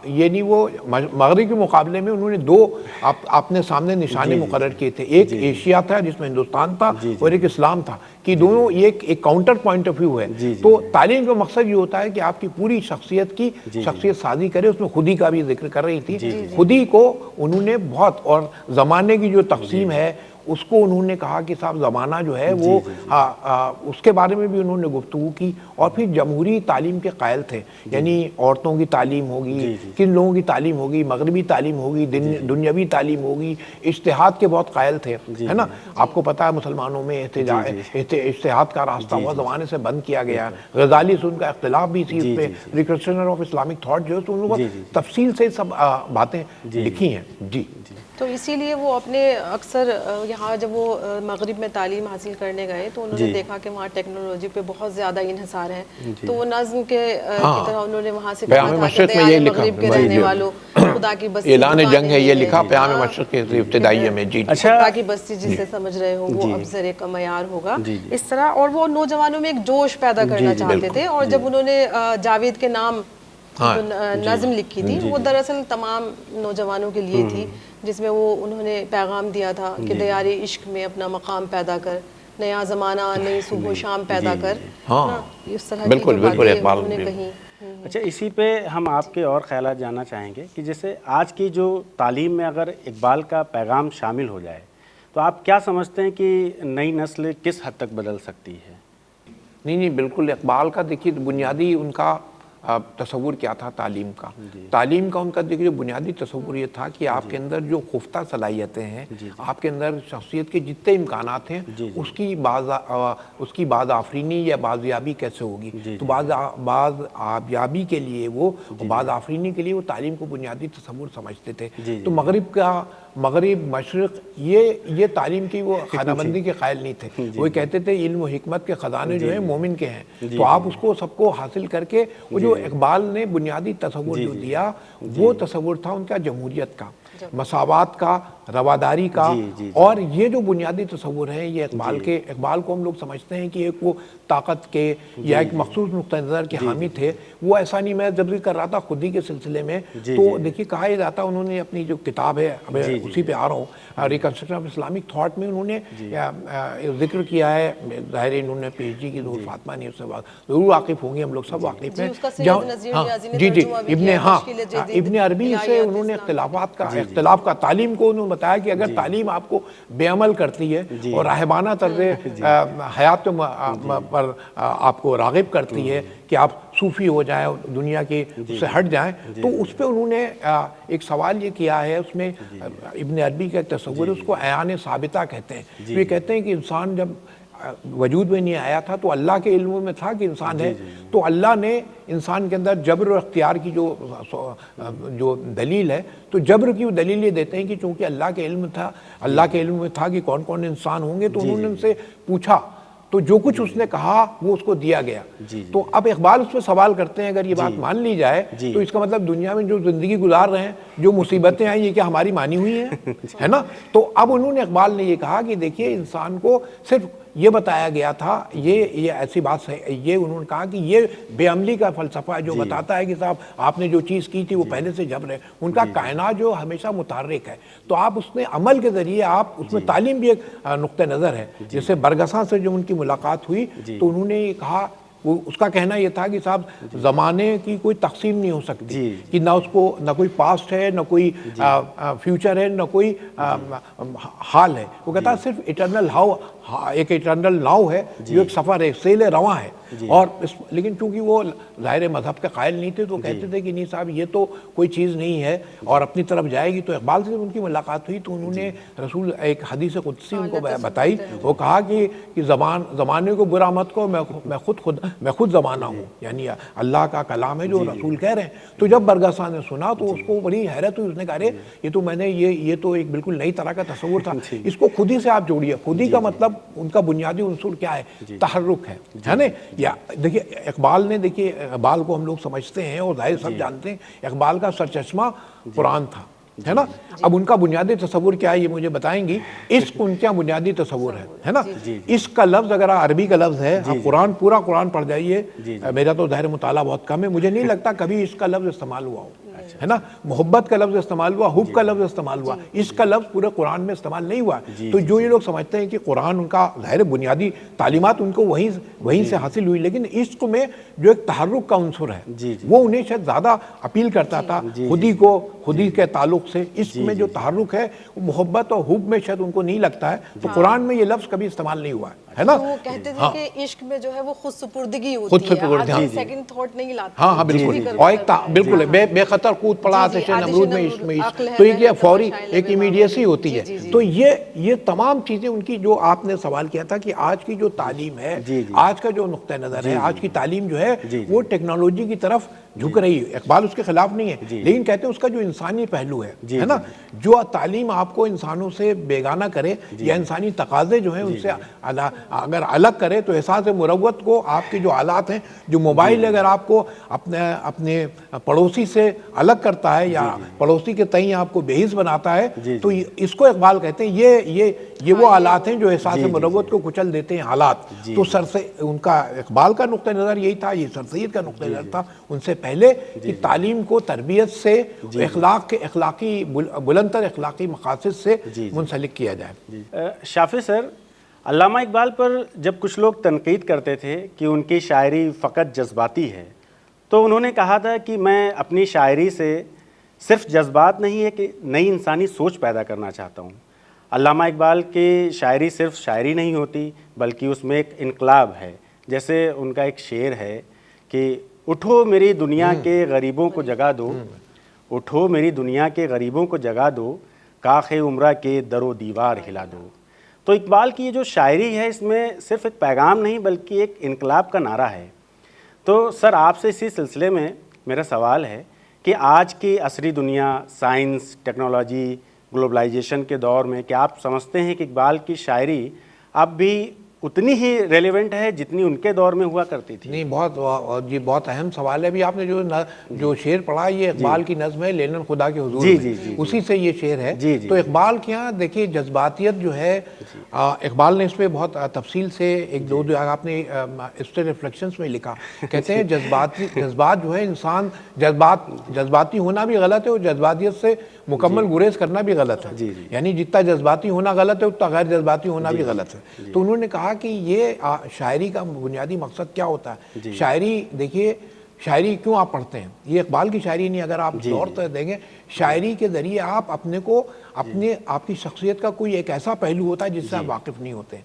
یہ نہیں, وہ مغرب کے مقابلے میں انہوں نے دو اپنے سامنے نشانے مقرر کیے تھے. ایک ایشیا تھا جس میں ہندوستان تھا, اور ایک اسلام تھا, کہ دونوں ایک کاؤنٹر پوائنٹ آف ویو ہے. تو تعلیم کا مقصد یہ ہوتا ہے کہ آپ کی پوری شخصیت سازی کرے. اس میں خودی کا بھی ذکر کر رہی تھی. خودی کو انہوں نے بہت, اور زمانے کی جو تقسیم ہے اس کو انہوں نے کہا کہ صاحب زمانہ جو ہے وہ اس کے بارے میں بھی انہوں نے گفتگو کی. اور پھر جمہوری تعلیم کے قائل تھے, یعنی عورتوں کی تعلیم ہوگی, کن لوگوں کی تعلیم ہوگی, مغربی تعلیم ہوگی, دنیاوی تعلیم ہوگی, اجتہاد کے بہت قائل تھے, ہے نا. آپ کو پتہ ہے مسلمانوں میں اجتہاد کا راستہ بہت زمانے سے بند کیا گیا. غزالی سے ان کا اختلاف بھی تھی اس پہ, ریکنسٹرکشن آف اسلامک تھاٹ جو ہے, تو ان لوگوں تفصیل سے سب باتیں لکھی ہیں. جی, تو اسی لیے وہ اپنے اکثر یہاں جب وہ مغرب میں تعلیم حاصل کرنے گئے تو انہوں نے دیکھا کہ وہاں ٹیکنالوجی پہ بہت زیادہ انحصار ہے. تو وہ نظم کے کی طرح انہوں نے وہاں سے کہا تھا کہ دیار مغرب کے رہنے والوں, خدا کی بستی, اعلان جنگ ہے یہ لکھا پیام مشرق کے ابتدائیہ میں. جی, خدا کی بستی جسے سمجھ رہے ہو وہ ابصرے کا معیار ہوگا, اس طرح. اور وہ نوجوانوں میں ایک جوش پیدا کرنا چاہتے تھے. اور جب انہوں نے جاوید کے نام نظم لکھی تھی, وہ دراصل تمام نوجوانوں کے لیے تھی, جس میں وہ انہوں نے پیغام دیا تھا کہ دیار عشق میں اپنا مقام پیدا کر, نیا زمانہ نئی صبح و شام پیدا کر. اس طرح کی باتیں انہوں نے کہیں. اچھا, اسی پہ ہم آپ کے اور خیالات جاننا چاہیں گے کہ جیسے آج کی جو تعلیم میں اگر اقبال کا پیغام شامل ہو جائے تو آپ کیا سمجھتے ہیں کہ نئی نسل کس حد تک بدل سکتی ہے؟ نہیں, بالکل. اقبال کا دیکھیے بنیادی ان کا تصور کیا تھا تعلیم کا. تعلیم کا ان کا دیکھیے بنیادی تصور یہ تھا کہ آپ کے اندر جو خفتہ صلاحیتیں ہیں, آپ کے اندر شخصیت کے جتنے امکانات ہیں اس کی باز آفرینی یا بازیابی کیسے ہوگی. تو باز آبیابی کے لیے وہ باز آفرینی کے لیے وہ تعلیم کو بنیادی تصور سمجھتے تھے. تو مغرب مشرق یہ تعلیم کی وہ خانہ بندی کے قائل نہیں تھے. وہ کہتے تھے علم و حکمت کے خزانے جو ہیں مومن کے ہیں, تو آپ اس کو سب کو حاصل کر کے. وہ جو اقبال نے بنیادی تصور جو دیا وہ تصور تھا ان کا جمہوریت کا, مساوات کا, رواداری کا. اور یہ جو بنیادی تصور ہیں یہ اقبال کو ہم لوگ سمجھتے ہیں کہ ایک وہ طاقت کے یا ایک مخصوص نقطہ نظر کے حامی تھے. وہ ایسا نہیں, میں جب بھی کر رہا تھا خودی کے سلسلے میں, تو دیکھیے کہا یہ جاتا انہوں نے اپنی جو کتاب ہے, اسی پہ آ رہا ہوں, ریکنسٹرکشن آف اسلامک تھاٹ میں انہوں نے ذکر کیا ہے. ظاہر انہوں نے پی ایچ ڈی کی ظہور فاطمہ نے اس سے بعد واقف ہوں گے, ہم لوگ سب واقف ہیں. ابن عربی سے انہوں نے اختلاف کا تعلیم کو انہوں نے بتایا کہ اگر تعلیم آپ کو بے عمل کرتی ہے اور راہبانہ طرز حیات پر آپ کو راغب کرتی ہے کہ آپ صوفی ہو جائیں, دنیا کی سے ہٹ جائیں, تو اس پہ انہوں نے ایک سوال یہ کیا ہے. اس میں ابن عربی کا ایک تصور ہے, اس کو عیان ثابتہ کہتے ہیں. یہ کہتے ہیں کہ انسان جب وجود میں نہیں آیا تھا تو اللہ کے علم میں تھا کہ انسان ہے, تو اللہ نے انسان کے اندر جبر و اختیار کی جو دلیل ہے, تو جبر کی وہ دلیل یہ دیتے ہیں کہ چونکہ اللہ کے علم میں تھا کہ کون کون انسان ہوں گے, تو انہوں نے ان سے پوچھا تو جو کچھ اس نے کہا وہ اس کو دیا گیا. تو اب اقبال اس پہ سوال کرتے ہیں اگر یہ بات مان لی جائے تو اس کا مطلب دنیا میں جو زندگی گزار رہے ہیں, جو مصیبتیں آئیں, یہ کیا ہماری مانی ہوئی ہیں, ہے نا. تو اب انہوں نے, اقبال نے یہ کہا کہ دیکھیے انسان کو صرف یہ بتایا گیا تھا, یہ ایسی بات ہے, یہ انہوں نے کہا کہ یہ بے عملی کا فلسفہ ہے جو بتاتا ہے کہ صاحب آپ نے جو چیز کی تھی وہ پہلے سے جب رہے. ان کا کائنات جو ہمیشہ متحرک ہے, تو آپ اس نے عمل کے ذریعے آپ اس میں تعلیم بھی ایک نقطہ نظر ہے. جیسے برگساں سے جو ان کی ملاقات ہوئی تو انہوں نے یہ کہا, وہ اس کا کہنا یہ تھا کہ صاحب زمانے کی کوئی تقسیم نہیں ہو سکتی, کہ نہ اس کو نہ کوئی پاسٹ ہے, نہ کوئی فیوچر ہے, نہ کوئی حال ہے. وہ کہتا ہے صرف ایٹرنل ہاؤ, ایک ایٹرنل ناؤ ہے جو ایک سفر ہے, سیل رواں ہے. اور لیکن چونکہ وہ ظاہر مذہب کے قائل نہیں تھے تو کہتے تھے کہ نہیں صاحب یہ تو کوئی چیز نہیں ہے اور اپنی طرف جائے گی. تو اقبال سے جب ان کی ملاقات ہوئی تو انہوں نے رسول ایک حدیث قدسی ان کو بتائی. وہ کہا کہ زمانے کو برا مت کو, میں خود زمانہ ہوں, یعنی اللہ کا کلام ہے جو رسول کہہ رہے ہیں. تو جب برگساں نے سنا تو اس کو بڑی حیرت ہوئی. اس نے کہا ارے یہ تو میں نے یہ تو ایک بالکل نئی طرح کا تصور تھا, اس کو خود ہی سے آپ جوڑیے. خود ہی کا مطلب ان کا بنیادی عنصر کیا ہے؟ تحرک ہے نا. یا دیکھیے اقبال نے, دیکھیے اقبال کو ہم لوگ سمجھتے ہیں اور ظاہر سب جانتے ہیں اقبال کا سرچشمہ قرآن تھا, ہے نا. اب ان کا بنیادی تصور کیا ہے یہ مجھے بتائیں گی. عشق ان کا بنیادی تصور ہے نا. عشق کا لفظ اگر عربی کا لفظ ہے, آپ قرآن پورا قرآن پڑھ جائیے, میرا تو ظاہر مطالعہ بہت کم ہے, مجھے نہیں لگتا کبھی عشق کا لفظ استعمال ہوا ہو, ہے نا. محبت کا لفظ استعمال ہوا, حب کا لفظ استعمال ہوا, عشق کا لفظ پورے قرآن میں استعمال نہیں ہوا. تو جو یہ لوگ سمجھتے ہیں کہ قرآن ان کا ظاہر بنیادی تعلیمات ان کو وہیں سے حاصل ہوئی, لیکن عشق میں جو ایک تحرک کا عنصر ہے وہ انہیں شاید زیادہ اپیل کرتا تھا خودی کے تعلق سے. عشق میں جو تحرک ہے وہ محبت اور حب میں شاید ان کو نہیں لگتا ہے. تو قرآن میں یہ لفظ کبھی استعمال نہیں ہوا ہے نا. وہ کہتے تھے کہ عشق میں جو ہے وہ خود سپردگی ہوتی ہے, آدمی سیکنڈ تھاٹ نہیں لاتا. ہاں بالکل, اور ایک بالکل بے خطر کود پڑا آتش نمرود میں عشق میں عشق, تو یہ فوری ایک امیڈیسی ہوتی ہے. تو یہ تمام چیزیں ان کی, جو آپ نے سوال کیا تھا کہ آج کی جو تعلیم ہے, آج کا جو نقطہ نظر ہے, آج کی تعلیم جو ہے وہ ٹیکنالوجی کی طرف جھک رہی ہے. اقبال اس کے خلاف نہیں ہے, لیکن کہتے ہیں اس کا جو انسانی پہلو ہے نا, جو تعلیم آپ کو انسانوں سے بیگانہ کرے یا انسانی تقاضے جو ہیں ان سے اگر الگ کرے, تو احساس مروت کو آپ کے جو آلات ہیں, جو موبائل اگر آپ کو اپنے پڑوسی سے الگ کرتا ہے یا پڑوسی کے تئیں آپ کو بے حس بناتا ہے, تو اس کو اقبال کہتے ہیں یہ وہ آلات ہیں جو احساس مروت کو کچل دیتے ہیں حالات. تو ان کا اقبال کا نقطہ نظر یہی تھا, یہ سر سید کا نقطہ نظر تھا ان سے پہلے, کہ تعلیم کو تربیت سے اخلاقی بلند تر اخلاقی مقاصد سے منسلک کیا جائے. شافی سر, علامہ اقبال پر جب کچھ لوگ تنقید کرتے تھے کہ ان کی شاعری فقط جذباتی ہے, تو انہوں نے کہا تھا کہ میں اپنی شاعری سے صرف جذبات نہیں ہے کہ نئی انسانی سوچ پیدا کرنا چاہتا ہوں. علامہ اقبال کی شاعری صرف شاعری نہیں ہوتی بلکہ اس میں ایک انقلاب ہے. جیسے ان کا ایک شعر ہے کہ اٹھو میری دنیا کے غریبوں کو جگا دو, اٹھو میری دنیا کے غریبوں کو جگا دو, کاخ عمرہ کے در و دیوار ہلا دو. تو اقبال کی یہ جو شاعری ہے اس میں صرف ایک پیغام نہیں بلکہ ایک انقلاب کا نعرہ ہے. تو سر آپ سے اسی سلسلے میں میرا سوال ہے کہ آج کی عصری دنیا, سائنس, ٹیکنالوجی, گلوبلائزیشن کے دور میں کیا آپ سمجھتے ہیں کہ اقبال کی شاعری اب بھی اتنی ہی ریلیونٹ ہے جتنی ان کے دور میں ہوا کرتی تھی؟ نہیں, بہت اہم سوال ہے. ابھی آپ نے جو شعر پڑھا یہ اقبال کی نظم ہے لینن خدا کے حضور میں, اسی سے یہ شعر ہے. تو اقبال کے یہاں دیکھیے جذباتیت جو ہے, اقبال نے اس پہ بہت تفصیل سے ایک دو آپ نے اس سے ریفلیکشنز میں لکھا, کہتے ہیں جذبات جو ہے انسان جذباتی ہونا بھی غلط ہے اور جذباتیت سے مکمل گریز کرنا بھی غلط ہے. یعنی جتنا جذباتی ہونا غلط ہے اتنا غیر جذباتی ہونا بھی غلط ہے. تو انہوں نے کہا کہ یہ شاعری کا بنیادی مقصد کیا ہوتا ہے. شاعری دیکھیے, شاعری کیوں آپ پڑھتے ہیں, یہ اقبال کی شاعری نہیں, اگر آپ غور سے دیکھیں شاعری کے ذریعے آپ اپنے کو آپ کی شخصیت کا کوئی ایک ایسا پہلو ہوتا ہے جس سے آپ واقف نہیں ہوتے,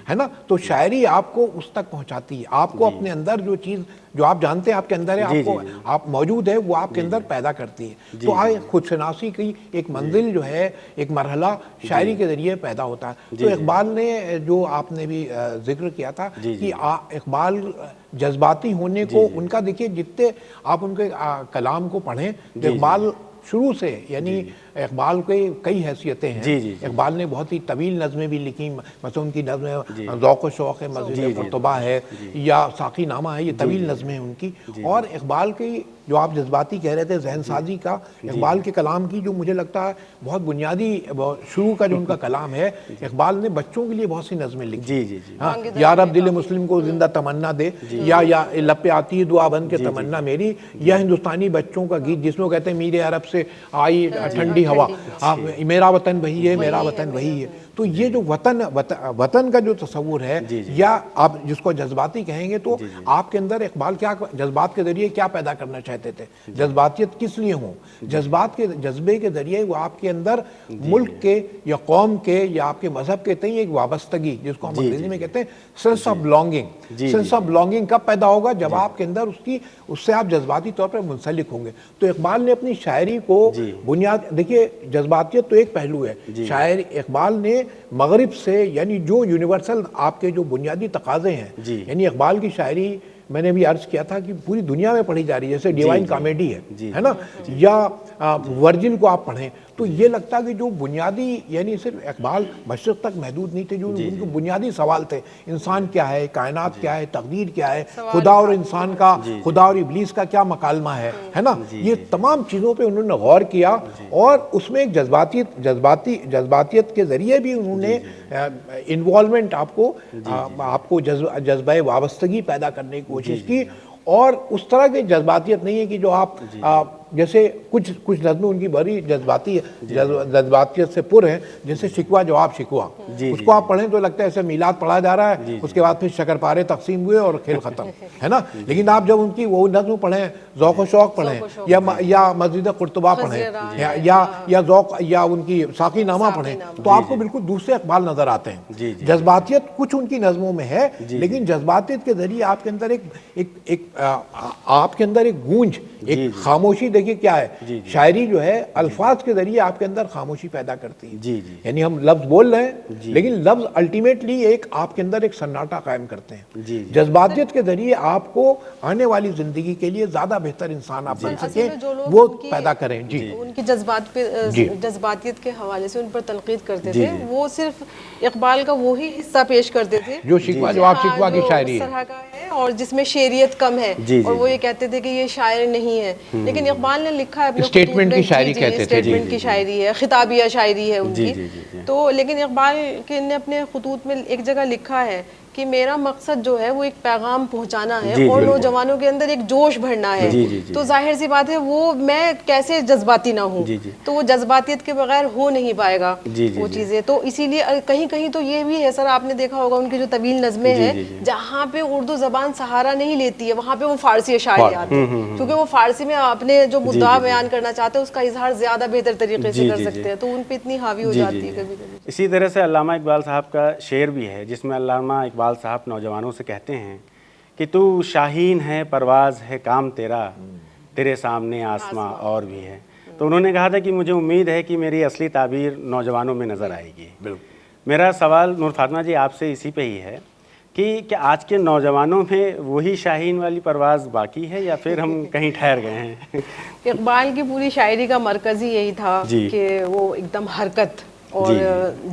ہے نا. تو شاعری آپ کو اس تک پہنچاتی ہے, آپ کو اپنے اندر جو چیز جو آپ جانتے ہیں آپ کے اندر ہے, آپ موجود ہے, وہ آپ کے اندر پیدا کرتی ہے. تو خود شناسی کی ایک منزل جو ہے, ایک مرحلہ شاعری کے ذریعے پیدا ہوتا ہے. تو اقبال نے جو آپ نے بھی ذکر کیا تھا کہ اقبال جذباتی ہونے کو ان کا دیکھیے, جتنے آپ ان کے کلام کو پڑھیں, اقبال شروع سے یعنی اقبال کے کئی حیثیتیں ہیں. جی جی اقبال نے بہت ہی طویل نظمیں بھی لکھی، مثلا ان کی نظمیں ذوق و شوق ہے، مسجد قرطبہ ہے یا ساقی نامہ ہے، یہ طویل نظمیں ہیں ان کی. اور اقبال کی جو آپ جذباتی کہہ رہے تھے ذہن سازی کا، اقبال کے کلام کی جو مجھے لگتا ہے بہت بنیادی شروع کا جو ان کا کلام ہے، اقبال نے بچوں کے لیے بہت سی نظمیں لکھی. ہاں، یا رب دل مسلم کو زندہ تمنا دے، یا لب پہ آتی ہے دعا بن کے تمنا میری، یا ہندوستانی بچوں کا گیت جس میں وہ کہتے ہیں میرے عرب سے آئی ٹھنڈی ہوا، میرا وطن وہی ہے، میرا وطن وہی ہے. تو یہ جو وطن کا جو تصور ہے، یا آپ جس کو جذباتی کہیں گے، تو آپ کے اندر اقبال کیا جذبات کے ذریعے کیا پیدا کرنا چاہتے تھے؟ جذباتیت کس لیے ہوں؟ جذبے کے ذریعے وہ آپ کے اندر ملک کے یا قوم کے یا آپ کے مذہب کے تئیں ایک وابستگی، جس کو ہم انگریزی میں کہتے ہیں sense of belonging. Sense of belonging کب پیدا ہوگا؟ جب آپ کے اندر اس سے آپ جذباتی طور پر منسلک ہوں گے. تو اقبال نے اپنی شاعری کو بنیاد، دیکھیے جذباتیت تو ایک پہلو ہے، شاعر اقبال نے مغرب سے، یعنی جو یونیورسل آپ کے جو بنیادی تقاضے ہیں، یعنی اقبال کی شاعری میں نے بھی عرض کیا تھا کہ پوری دنیا میں پڑھی جا رہی ہے، جیسے ڈیوائن کامیڈی ہے نا، یا ورجل کو آپ پڑھیں تو یہ لگتا ہے کہ جو بنیادی، یعنی صرف اقبال مشرق تک محدود نہیں تھے، جو ان کے بنیادی سوال تھے، انسان کیا ہے، کائنات کیا ہے، تقدیر کیا ہے، خدا اور انسان کا، خدا اور ابلیس کا کیا مکالمہ ہے نا، یہ تمام چیزوں پہ انہوں نے غور کیا. اور اس میں ایک جذباتیت کے ذریعے بھی انہوں نے انوالومنٹ آپ کو جذبہ وابستگی پیدا کرنے کی کوشش کی. اور اس طرح کی جذباتیت نہیں ہے کہ جو آپ جیسے کچھ نظمیں ان کی بڑی جذباتیت سے پر ہیں، جیسے شکوہ جواب شکوہ، اس کو آپ پڑھیں تو لگتا ہے ایسے میلاد پڑھا جا رہا ہے، اس کے بعد پھر شکر پارے تقسیم ہوئے اور کھیل ختم ہے نا. لیکن آپ جب ان کی وہ نظم پڑھیں، ذوق و شوق پڑھیں، یا مسجد قرطبہ پڑھیں، یا ذوق یا ان کی ساقی نامہ پڑھیں، تو آپ کو بالکل دوسرے اقبال نظر آتے ہیں. جذباتیت کچھ ان کی نظموں میں ہے، لیکن جذباتیت کے ذریعے آپ کے اندر ایک گونج، ایک خاموشی. دیکھیے کیا ہے شاعری جو ہے، الفاظ کے ذریعے آپ کے اندر خاموشی پیدا کرتی ہے. یعنی ہم لفظ بول رہے ہیں لیکن لفظ الٹیمیٹلی ایک آپ کے اندر ایک سناٹا قائم کرتے ہیں. جذباتیت کے ذریعے آپ کو آنے والی زندگی کے لیے زیادہ بہتر انسان آپ بن سکیں، وہ پیدا کریں. ان کی جذباتیت کے حوالے سے ان پر تنقید کرتے تھے، وہ صرف اقبال کا وہی حصہ پیش کرتے تھے جو شکوہ جواب شکوہ کی شاعری ہے اور جس میں شعریت کم ہے، اور وہ یہ کہتے تھے کہ یہ شاعر نہیں ہے. لیکن اقبال نے لکھا ہے اسٹیٹمنٹ کی شاعری کہتے تھے، اسٹیٹمنٹ کی شاعری ہے، خطابیہ شاعری ہے ان کی. تو لیکن اقبال نے اپنے خطوط میں ایک جگہ لکھا ہے کہ میرا مقصد جو ہے وہ ایک پیغام پہنچانا ہے اور نوجوانوں کے اندر ایک جوش بھرنا ہے. تو ظاہر سی بات ہے وہ میں کیسے جذباتی نہ ہوں، تو وہ جذباتیت کے بغیر ہو نہیں پائے گا وہ چیزیں. تو اسی لیے کہیں کہیں تو یہ بھی ہے سر، آپ نے دیکھا ہوگا ان کی جو طویل نظمیں ہیں جہاں پہ اردو زبان سہارا نہیں لیتی ہے، وہاں پہ وہ فارسی اشعار آتے ہیں، کیونکہ وہ فارسی میں اپنے جو مدعا بیان کرنا چاہتے ہیں اس کا اظہار زیادہ بہتر طریقے سے کر سکتے ہیں، تو ان پہ اتنی حاوی ہو جاتی ہے کبھی کبھی. اسی طرح سے علامہ اقبال صاحب کا شعر بھی ہے جس میں علامہ اقبال صاحب نوجوانوں سے کہتے ہیں کہ تو شاہین ہے، پرواز ہے کام تیرا، تیرے سامنے آسماں اور بھی ہے. تو انہوں نے کہا تھا کہ مجھے امید ہے کہ میری اصلی تعبیر نوجوانوں میں نظر آئے گی. میرا سوال نور فاطمہ جی آپ سے اسی پہ ہی ہے کہ کیا آج کے نوجوانوں میں وہی شاہین والی پرواز باقی ہے یا پھر ہم کہیں ٹھہر گئے ہیں؟ اقبال کی پوری شاعری کا مرکز ہی یہی تھا کہ وہ ایک دم حرکت اور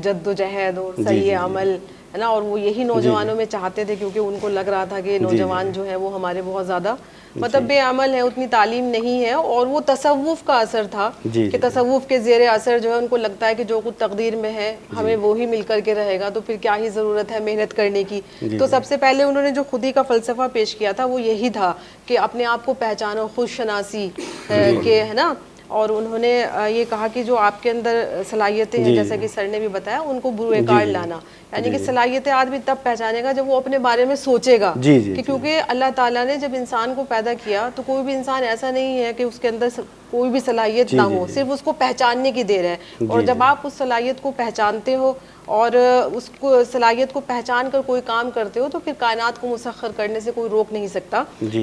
جد و جہد اور صحیح عمل ہے نا، اور وہ یہی نوجوانوں میں چاہتے تھے، کیونکہ ان کو لگ رہا تھا کہ نوجوان جو ہے وہ ہمارے بہت زیادہ مطلب بے عمل ہے، اتنی تعلیم نہیں ہے. اور وہ تصوف کا اثر تھا کہ تصوف کے زیر اثر جو ہے ان کو لگتا ہے کہ جو کچھ تقدیر میں ہے ہمیں وہی مل کر کے رہے گا، تو پھر کیا ہی ضرورت ہے محنت کرنے کی. تو سب سے پہلے انہوں نے جو خودی کا فلسفہ پیش کیا تھا وہ یہی تھا کہ اپنے آپ کو پہچانو، خود شناسی کہ ہے نا. اور انہوں نے یہ کہا کہ جو آپ کے اندر صلاحیتیں ہیں جیسا کہ سر نے بھی بتایا، ان کو بروئے کار لانا، یعنی کہ صلاحیتیں آدمی تب پہچانے گا جب وہ اپنے بارے میں سوچے گا. کہ کیونکہ اللہ تعالیٰ نے جب انسان کو پیدا کیا تو کوئی بھی انسان ایسا نہیں ہے کہ اس کے اندر کوئی بھی صلاحیت نہ ہو، صرف اس کو پہچاننے کی دیر ہے. اور جب آپ اس صلاحیت کو پہچانتے ہو اور اس کو صلاحیت کو پہچان کر کوئی کام کرتے ہو تو پھر کائنات کو مسخر کرنے سے کوئی روک نہیں سکتا.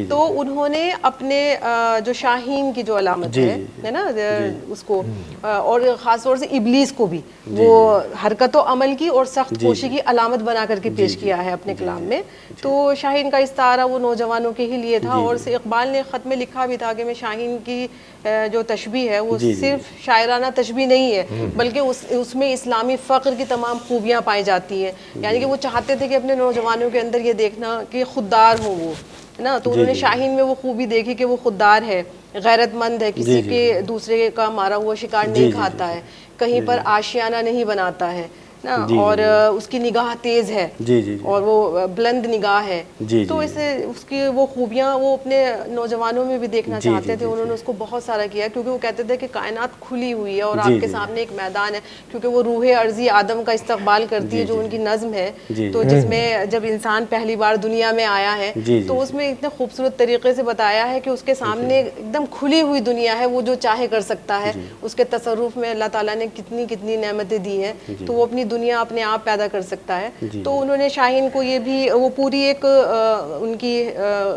تو انہوں نے اپنے جو شاہین کی جو علامت ہے نا اس کو، اور خاص طور سے ابلیس کو بھی وہ حرکت و عمل کی اور سخت کوشی کی علامت بنا کر کے پیش کیا ہے اپنے کلام میں. تو شاہین کا استعارہ وہ نوجوانوں کے ہی لیے تھا، اور اقبال نے خط میں لکھا بھی تھا کہ میں شاہین کی جو تشبیہ ہے وہ صرف شاعرانہ تشبیہ نہیں ہے بلکہ اس میں اسلامی فقر کی تمام خوبیاں پائی جاتی ہیں. یعنی کہ وہ چاہتے تھے کہ اپنے نوجوانوں کے اندر یہ دیکھنا کہ خوددار ہو وہ، ہے نا. تو انہوں نے شاہین میں وہ خوبی دیکھی کہ وہ خوددار ہے، غیرت مند ہے، کسی کے دوسرے کا مارا ہوا شکار نہیں کھاتا ہے، کہیں پر آشیانہ نہیں بناتا ہے نا، اور اس کی نگاہ تیز ہے اور وہ بلند نگاہ ہے. تو اس کی وہ خوبیاں وہ اپنے نوجوانوں میں بھی دیکھنا چاہتے تھے. انہوں نے اس کو بہت سارا کیا کیونکہ وہ کہتے تھے کہ کائنات کھلی ہوئی ہے اور آپ کے سامنے ایک میدان ہے، کیونکہ وہ روح عرضی آدم کا استقبال کرتی ہے جو ان کی نظم ہے. تو جس میں جب انسان پہلی بار دنیا میں آیا ہے تو اس میں اتنے خوبصورت طریقے سے بتایا ہے کہ اس کے سامنے ایک دم کھلی ہوئی دنیا ہے، وہ جو چاہے کر سکتا ہے. اس کے تصرف میں اللہ تعالیٰ نے کتنی کتنی نعمتیں دی ہیں، تو وہ اپنی دنیا اپنے آپ پیدا کر سکتا ہے. تو انہوں نے شاہین کو یہ بھی، وہ پوری ایک ان کی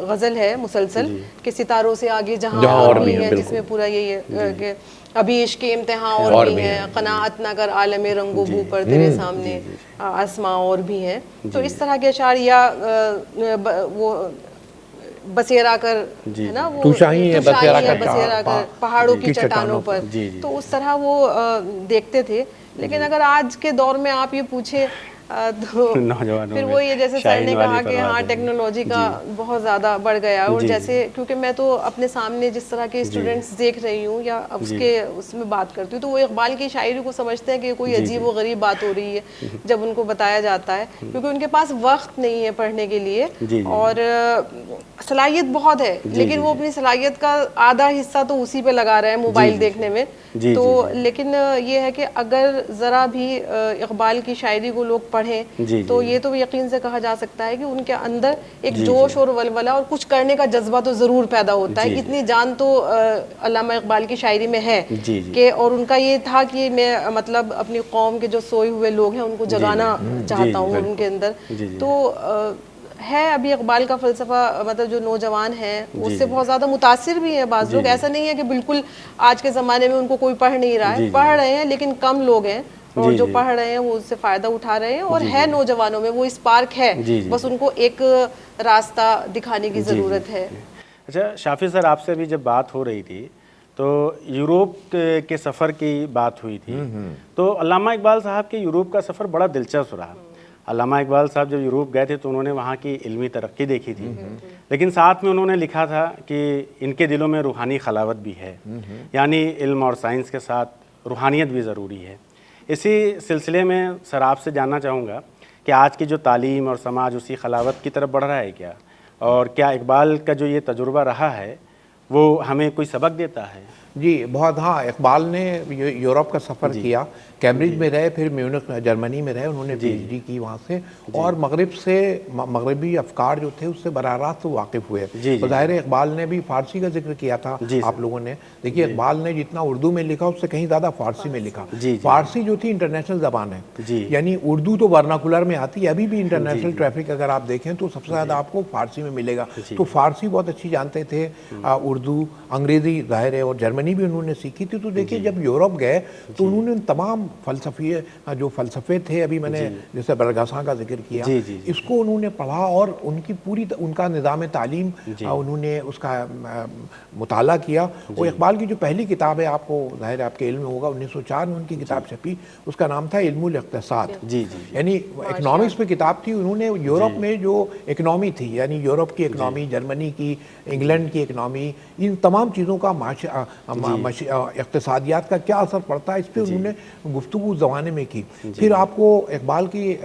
غزل ہے مسلسل کہ ستاروں سے آگے جہاں اور بھی ہے، جس میں پورا یہی ہے کہ ابھی عشق کے امتحان اور بھی ہیں، قناعت نہ کر عالم رنگ و بو پر تیرے سامنے آسماں اور بھی ہیں. تو اس طرح کے اشعار، یا وہ بسیرا کر ہے نا، وہ بسیرا کر پہاڑوں کی چٹانوں پر. تو اس طرح وہ دیکھتے تھے. لیکن اگر آج کے دور میں آپ یہ پوچھیں تو پھر وہ یہ جیسے سر نے کہا کہ ہاں ٹیکنالوجی کا بہت زیادہ بڑھ گیا. اور جیسے کیونکہ میں تو اپنے سامنے جس طرح کے اسٹوڈنٹس دیکھ رہی ہوں یا اس میں بات کرتی ہوں تو وہ اقبال کی شاعری کو سمجھتے ہیں کہ کوئی عجیب و غریب بات ہو رہی ہے جب ان کو بتایا جاتا ہے، کیونکہ ان کے پاس وقت نہیں ہے پڑھنے کے لیے اور صلاحیت بہت ہے، لیکن وہ اپنی صلاحیت کا آدھا حصہ تو اسی پہ لگا رہے ہیں موبائل دیکھنے میں. تو لیکن یہ ہے کہ اگر ذرا بھی اقبال کی شاعری کو لوگ پڑھیں تو یہ تو یقین سے کہا جا سکتا ہے کہ ان کے اندر ایک جوش اور ولولہ اور کچھ کرنے کا جذبہ تو ضرور پیدا ہوتا ہے. کتنی جان تو علامہ اقبال کی شاعری میں ہے کہ، اور ان کا یہ تھا کہ میں مطلب اپنی قوم کے جو سوئے ہوئے لوگ ہیں ان کو جگانا چاہتا ہوں ان کے اندر. تو ہے ابھی اقبال کا فلسفہ، مطلب جو نوجوان ہیں اس سے بہت زیادہ متاثر بھی ہیں بعض لوگ. ایسا نہیں ہے کہ بالکل آج کے زمانے میں ان کو کوئی پڑھ نہیں رہا ہے، پڑھ رہے ہیں لیکن کم لوگ ہیں، اور جو پڑھ رہے ہیں وہ اس سے فائدہ اٹھا رہے ہیں. اور ہے نوجوانوں میں وہ اسپارک ہے، بس ان کو ایک راستہ دکھانے کی ضرورت ہے. اچھا شافی سر، آپ سے بھی جب بات ہو رہی تھی تو یوروپ کے سفر کی بات ہوئی تھی، تو علامہ اقبال صاحب کے یوروپ کا سفر بڑا دلچسپ رہا. علامہ اقبال صاحب جب یوروپ گئے تھے تو انہوں نے وہاں کی علمی ترقی دیکھی تھی، لیکن ساتھ میں انہوں نے لکھا تھا کہ ان کے دلوں میں روحانی خلاوت بھی ہے، یعنی علم اور سائنس کے ساتھ روحانیت بھی ضروری ہے. اسی سلسلے میں سر آپ سے جاننا چاہوں گا کہ آج کی جو تعلیم اور سماج اسی خلاوت کی طرف بڑھ رہا ہے کیا، اور کیا اقبال کا جو یہ تجربہ رہا ہے وہ ہمیں کوئی سبق دیتا ہے؟ جی بہت. ہاں، اقبال نے یورپ کا سفر کیا، کیمبرج میں رہے، پھر میونخ جرمنی میں رہے، انہوں نے پی ایچ ڈی کی وہاں سے، اور مغرب سے مغربی افکار جو تھے اس سے براہ راست واقف ہوئے. ظاہر اقبال نے بھی فارسی کا ذکر کیا تھا آپ لوگوں نے. دیکھیے اقبال نے جتنا اردو میں لکھا اس سے کہیں زیادہ فارسی میں لکھا. فارسی جو تھی انٹرنیشنل زبان ہے، یعنی اردو تو ورناکولر میں آتی ہے، ابھی بھی انٹرنیشنل ٹریفک اگر آپ دیکھیں تو سب سے زیادہ آپ کو فارسی میں ملے گا. تو فارسی بہت اچھی جانتے تھے، اردو، انگریزی ظاہر ہے، اور جرمنی بھی انہوں نے سیکھی تھی. تو دیکھیے جب یورپ گئے تو انہوں نے تمام فلسفے تھے، ابھی میں نے جیسے برگاساں کا ذکر کیا، اس کو انہوں نے پڑھا اور ان کی پوری ان کا نظام تعلیم انہوں نے اس کا مطالعہ کیا. اور اقبال کی جو پہلی کتاب ہے، آپ کو ظاہر آپ کے علم میں ہوگا، 1904 میں ان کی کتاب چھپی، اس کا نام تھا علم الاقتصاد، یعنی اکنامکس پہ کتاب تھی. انہوں نے یورپ میں جو اکنامی تھی، یعنی یورپ کی اکنامی، جرمنی کی، انگلینڈ کی اکنامی، ان تمام چیزوں کا اقتصادیات کا کیا اثر پڑتا ہے، اس پہ انہوں نے گفتگو زمانے میں کی. پھر آپ کو اقبال کی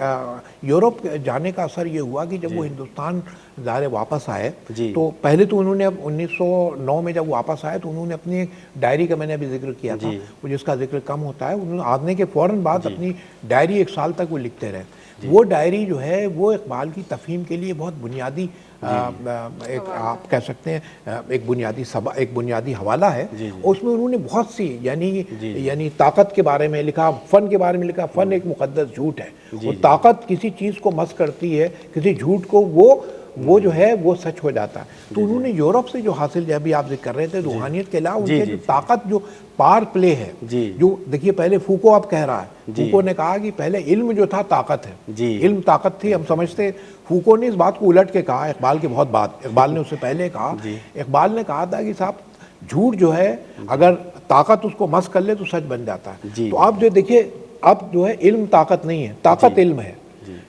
یورپ جانے کا اثر یہ ہوا کہ جب وہ ہندوستان ظاہر واپس آئے تو پہلے تو انہوں نے 1909 میں جب واپس آئے تو انہوں نے اپنی ڈائری کا میں نے ابھی ذکر کیا تھا، جس کا ذکر کم ہوتا ہے، انہوں نے آنے کے فوراً بعد اپنی ڈائری 1 سال تک وہ لکھتے رہے. وہ ڈائری جو ہے وہ اقبال کی تفہیم کے لیے بہت بنیادی ایک آپ کہہ سکتے ہیں ایک بنیادی حوالہ ہے. اس میں انہوں نے بہت سی یعنی طاقت کے بارے میں لکھا, فن کے بارے میں لکھا. فن ایک مقدس جھوٹ ہے, وہ طاقت کسی چیز کو مس کرتی ہے, کسی جھوٹ کو, وہ جو ہے وہ سچ ہو جاتا ہے. تو انہوں نے یورپ سے جو حاصل, جب بھی آپ ذکر کر رہے تھے روحانیت کے علاوہ ان کے جو طاقت, جو پار پلے ہے, جو دیکھیے پہلے فوکو آپ کہہ رہا ہے, فوکو نے کہا کہ پہلے علم جو تھا طاقت ہے, علم طاقت تھی. ہم سمجھتے, فوکو نے اس بات کو الٹ کے کہا اقبال کے بہت بعد. اقبال نے اس سے پہلے کہا, اقبال نے کہا تھا کہ صاحب جھوٹ جو ہے اگر طاقت اس کو مس کر لے تو سچ بن جاتا ہے. تو آپ جو دیکھیے اب جو ہے علم طاقت نہیں ہے, طاقت علم ہے.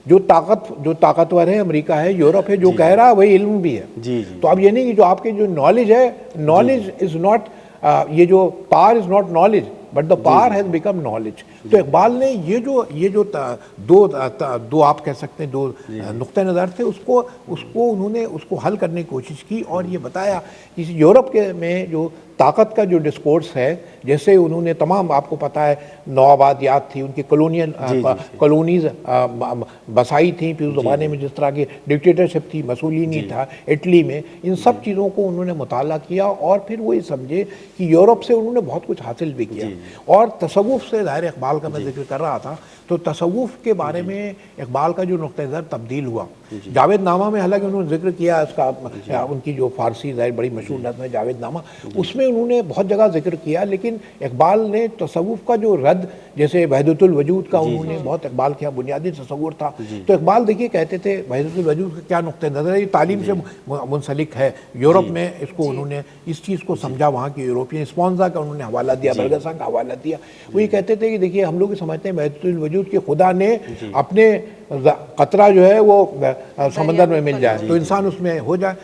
جو طاقتور ہے امریکہ ہے, یورپ ہے, جو کہہ رہا ہے وہی علم بھی ہے. تو اب یہ نہیں کہ جو آپ کے جو نالج ہے, نالج از ناٹ, یہ جو power is not knowledge but the power has become knowledge. تو اقبال نے یہ جو دو آپ کہہ سکتے ہیں دو نقطہ نظر تھے, اس کو انہوں نے اس کو حل کرنے کی کوشش کی اور یہ بتایا کہ یورپ کے میں جو طاقت کا جو ڈسکورس ہے, جیسے انہوں نے تمام, آپ کو پتہ ہے نوآبادیات تھی, ان کی کالونیز بسائی تھیں, پھر اس زمانے میں جس طرح کی ڈکٹیٹرشپ تھی, مسولینی تھا اٹلی میں, ان سب چیزوں کو انہوں نے مطالعہ کیا اور پھر وہ یہ سمجھے کہ یورپ سے انہوں نے بہت کچھ حاصل بھی کیا. اور تصوف سے ظاہر اقبال کا میں ذکر کر رہا تھا, تو تصوف کے بارے میں اقبال کا جو نقطہ نظر تبدیل ہوا. جاوید نامہ میں حالانکہ انہوں نے ذکر کیا اس کا, ان کی جو فارسی ظاہر بڑی مشہور نظم ہے جاوید نامہ, اس میں انہوں نے بہت جگہ ذکر کیا, لیکن اقبال نے تصوف کا جو رد, جیسے وحدت الوجود کا انہوں نے بہت, اقبال کا بنیادی تصور تھا. تو اقبال دیکھیے کہتے تھے وحدت الوجود کا کیا نقطہ نظر ہے, یہ تعلیم سے منسلک ہے. یورپ میں اس کو انہوں نے اس چیز کو سمجھا, وہاں کے یورپین اسپونزا کا انہوں نے حوالہ دیا, برگساں کا حوالہ دیا. وہ یہ کہتے تھے کہ دیکھیے ہم لوگ سمجھتے ہیں وحدت الوجود کہ خدا نے اپنے قطرہ جو ہے وہ سمندر میں مل جائے تو انسان اس میں ہو جائے,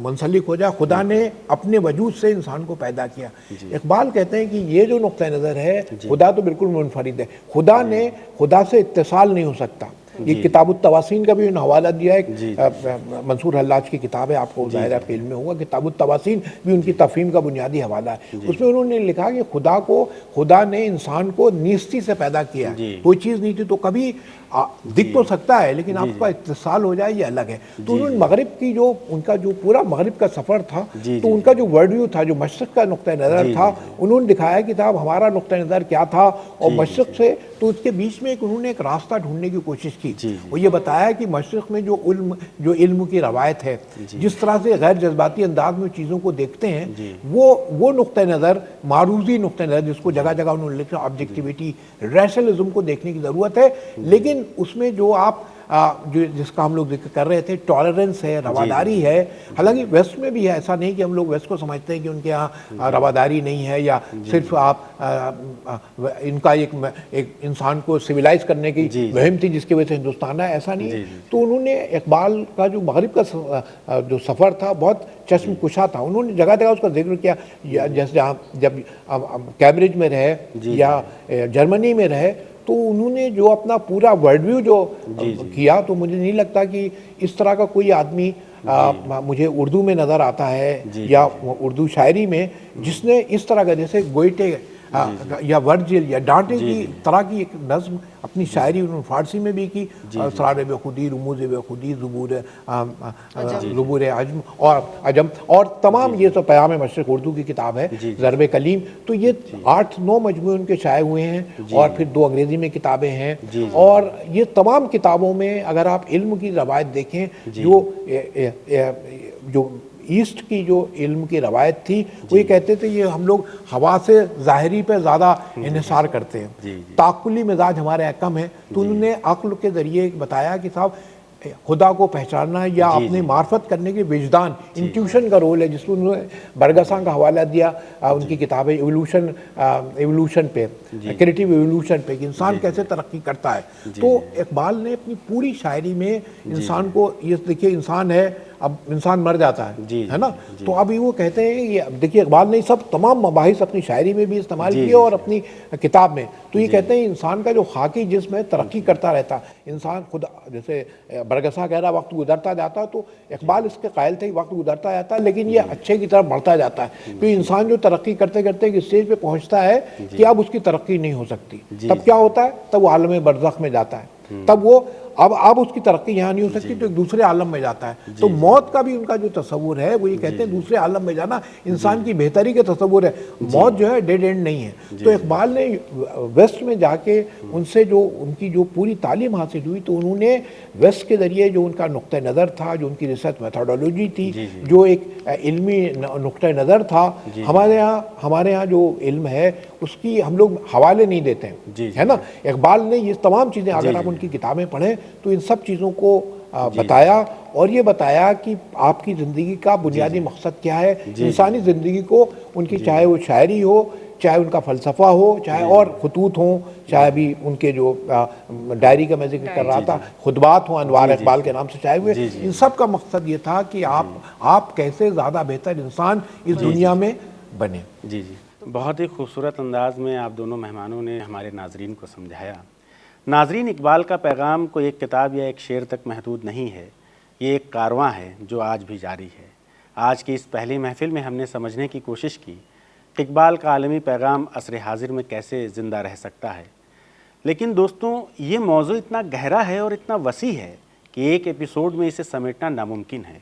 منسلک ہو جائے. خدا نے اپنے وجود سے انسان کو پیدا کیا. اقبال کہتے ہیں کہ یہ جو نقطہ نظر ہے, خدا تو بالکل منفرد ہے, خدا سے اتصال نہیں ہو سکتا. یہ کتاب التواسین کا بھی حوالہ دیا ہے, منصور حلاج کی کتاب ہے, آپ کو ظاہر آپ کے علم میں ہوگا. کتاب التواسین بھی ان کی تفہیم کا بنیادی حوالہ ہے. اس میں انہوں نے لکھا کہ خدا نے انسان کو نیستی سے پیدا کیا, کوئی چیز نہیں تھی, تو کبھی دکھ تو سکتا ہے لیکن آپ کا اتصال ہو جائے یہ الگ ہے. تو انہوں نے مغرب کی جو ان کا جو پورا مغرب کا سفر تھا, تو ان کا جو ورلڈ ویو تھا, جو مشرق کا نقطہ نظر تھا, انہوں نے دکھایا کہ صاحب ہمارا نقطہ نظر کیا تھا اور مشرق سے, تو اس کے بیچ میں انہوں نے ایک راستہ ڈھونڈنے کی کوشش کی. وہ یہ بتایا کہ مشرق میں جو علم کی روایت ہے, جس طرح سے غیر جذباتی انداز میں چیزوں کو دیکھتے ہیں, وہ نقطہ نظر, معروضی نقطہ نظر, جس کو جگہ جگہ انہوں نے لکھا آبجیکٹیویٹی, ریشنلزم کو دیکھنے کی ضرورت ہے. لیکن اس میں جو آپ جس کا ہم لوگ ذکر کر رہے تھے, ٹالرنس ہے, رواداری ہے. حالانکہ ویسٹ میں بھی ہے, ایسا نہیں کہ ہم لوگ ویسٹ کو سمجھتے ہیں کہ ان کے ہاں رواداری نہیں ہے, یا صرف آپ ان کا ایک انسان کو سویلائز کرنے کی مہم تھی جس کی وجہ سے ہندوستان ہے, ایسا نہیں ہے. تو انہوں نے اقبال کا جو مغرب کا جو سفر تھا بہت چشم کشا تھا. انہوں نے جگہ جگہ اس کا ذکر کیا, جیسے جب کیمبرج میں رہے یا جرمنی میں رہے, تو انہوں نے جو اپنا پورا ورلڈ ویو جو کیا, تو مجھے نہیں لگتا کہ اس طرح کا کوئی آدمی مجھے اردو میں نظر آتا ہے یا اردو شاعری میں جس نے اس طرح کا, جیسے گوئٹے یا ورجل یا ڈانٹے کی طرح کی ایک نظم اپنی شاعری انہوں نے فارسی میں بھی کی, اسرار بے خودی, رموز بے خودی, زبور عجم اور تمام, یہ تو پیام مشرق اردو کی کتاب ہے, ضرب کلیم. تو یہ 8-9 مجموعے ان کے شائع ہوئے ہیں, اور پھر 2 انگریزی میں کتابیں ہیں. اور یہ تمام کتابوں میں اگر آپ علم کی روایت دیکھیں, جو ایسٹ کی جو علم کی روایت تھی, وہ یہ کہتے تھے یہ ہم لوگ ہوا سے ظاہری پہ زیادہ انحصار کرتے ہیں, تعقلی مزاج ہمارے کم ہے. تو انہوں نے عقل کے ذریعے بتایا کہ صاحب خدا کو پہچاننا یا اپنے معرفت کرنے کے وجدان, انٹیوشن کا رول ہے, جس کو انہوں نے برگساں کا حوالہ دیا ان کی کتاب ہے ایوولوشن پہ, کریٹیو ایوولوشن پہ, کہ انسان کیسے ترقی کرتا ہے. تو اقبال نے اپنی پوری شاعری میں انسان کو, یہ دیکھیے انسان ہے, اب انسان مر جاتا ہے نا, تو ابھی وہ کہتے ہیں یہ دیکھیے اقبال نے سب تمام مباحث اپنی شاعری میں بھی استعمال کیے اور اپنی کتاب میں. تو یہ کہتے ہیں انسان کا جو خاکی جسم ہے ترقی کرتا رہتا, انسان خود, جیسے برگسا کہہ رہا وقت گزرتا جاتا, تو اقبال اس کے قائل تھے وقت گزرتا جاتا ہے لیکن یہ اچھے کی طرف بڑھتا جاتا ہے. تو انسان جو ترقی کرتے کرتے ایک اسٹیج پہ پہنچتا ہے کہ اب اس کی ترقی نہیں ہو سکتی, تب کیا ہوتا ہے, تب وہ عالم برزخ میں جاتا ہے. تب وہ اب اس کی ترقی یہاں نہیں ہو سکتی تو ایک دوسرے عالم میں جاتا ہے. تو موت کا بھی ان کا جو تصور ہے وہ یہ کہتے ہیں دوسرے عالم میں جانا انسان کی بہتری کے تصور ہے. موت جو ہے ڈیڈ اینڈ نہیں ہے. تو اقبال نے ویسٹ میں جا کے ان سے جو ان کی جو پوری تعلیم حاصل ہوئی تو انہوں نے ویسٹ کے ذریعے جو ان کا نقطہ نظر تھا, جو ان کی ریسرچ میتھڈولوجی تھی, جو ایک علمی نقطہ نظر تھا, ہمارے ہاں جو علم ہے اس کی ہم لوگ حوالے نہیں دیتے ہیں, ہے نا. اقبال نے یہ تمام چیزیں, اگر آپ ان کی کتابیں پڑھیں تو ان سب چیزوں کو بتایا, اور یہ بتایا کہ آپ کی زندگی کا بنیادی مقصد کیا ہے. انسانی زندگی کو ان کی چاہے وہ شاعری ہو, چاہے ان کا فلسفہ ہو, چاہے اور خطوط ہوں, چاہے بھی ان کے جو ڈائری کا میں ذکر کر رہا تھا, خطبات ہوں انوار اقبال کے نام سے چھائے ہوئے, ان سب کا مقصد یہ تھا کہ آپ کیسے زیادہ بہتر انسان اس دنیا میں بنے. جی جی, بہت ہی خوبصورت انداز میں آپ دونوں مہمانوں نے ہمارے ناظرین کو سمجھایا. ناظرین, اقبال کا پیغام کوئی ایک کتاب یا ایک شعر تک محدود نہیں ہے, یہ ایک کارواں ہے جو آج بھی جاری ہے. آج کی اس پہلی محفل میں ہم نے سمجھنے کی کوشش کی کہ اقبال کا عالمی پیغام عصر حاضر میں کیسے زندہ رہ سکتا ہے. لیکن دوستوں, یہ موضوع اتنا گہرا ہے اور اتنا وسیع ہے کہ ایک ایپیسوڈ میں اسے سمیٹنا ناممکن ہے.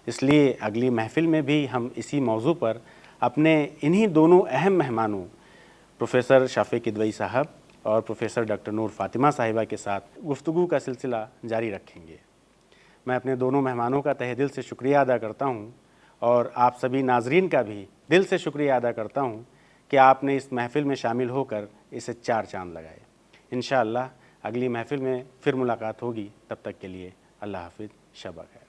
اس لیے اگلی محفل میں بھی ہم اسی موضوع پر اپنے انہی دونوں اہم مہمانوں پروفیسر شافع کدوئی صاحب اور پروفیسر ڈاکٹر نور فاطمہ صاحبہ کے ساتھ گفتگو کا سلسلہ جاری رکھیں گے. میں اپنے دونوں مہمانوں کا تہہ دل سے شکریہ ادا کرتا ہوں, اور آپ سبھی ناظرین کا بھی دل سے شکریہ ادا کرتا ہوں کہ آپ نے اس محفل میں شامل ہو کر اسے 4 چاند لگائے. انشاءاللہ اگلی محفل میں پھر ملاقات ہوگی. تب تک کے لیے اللہ حافظ, شب بخیر.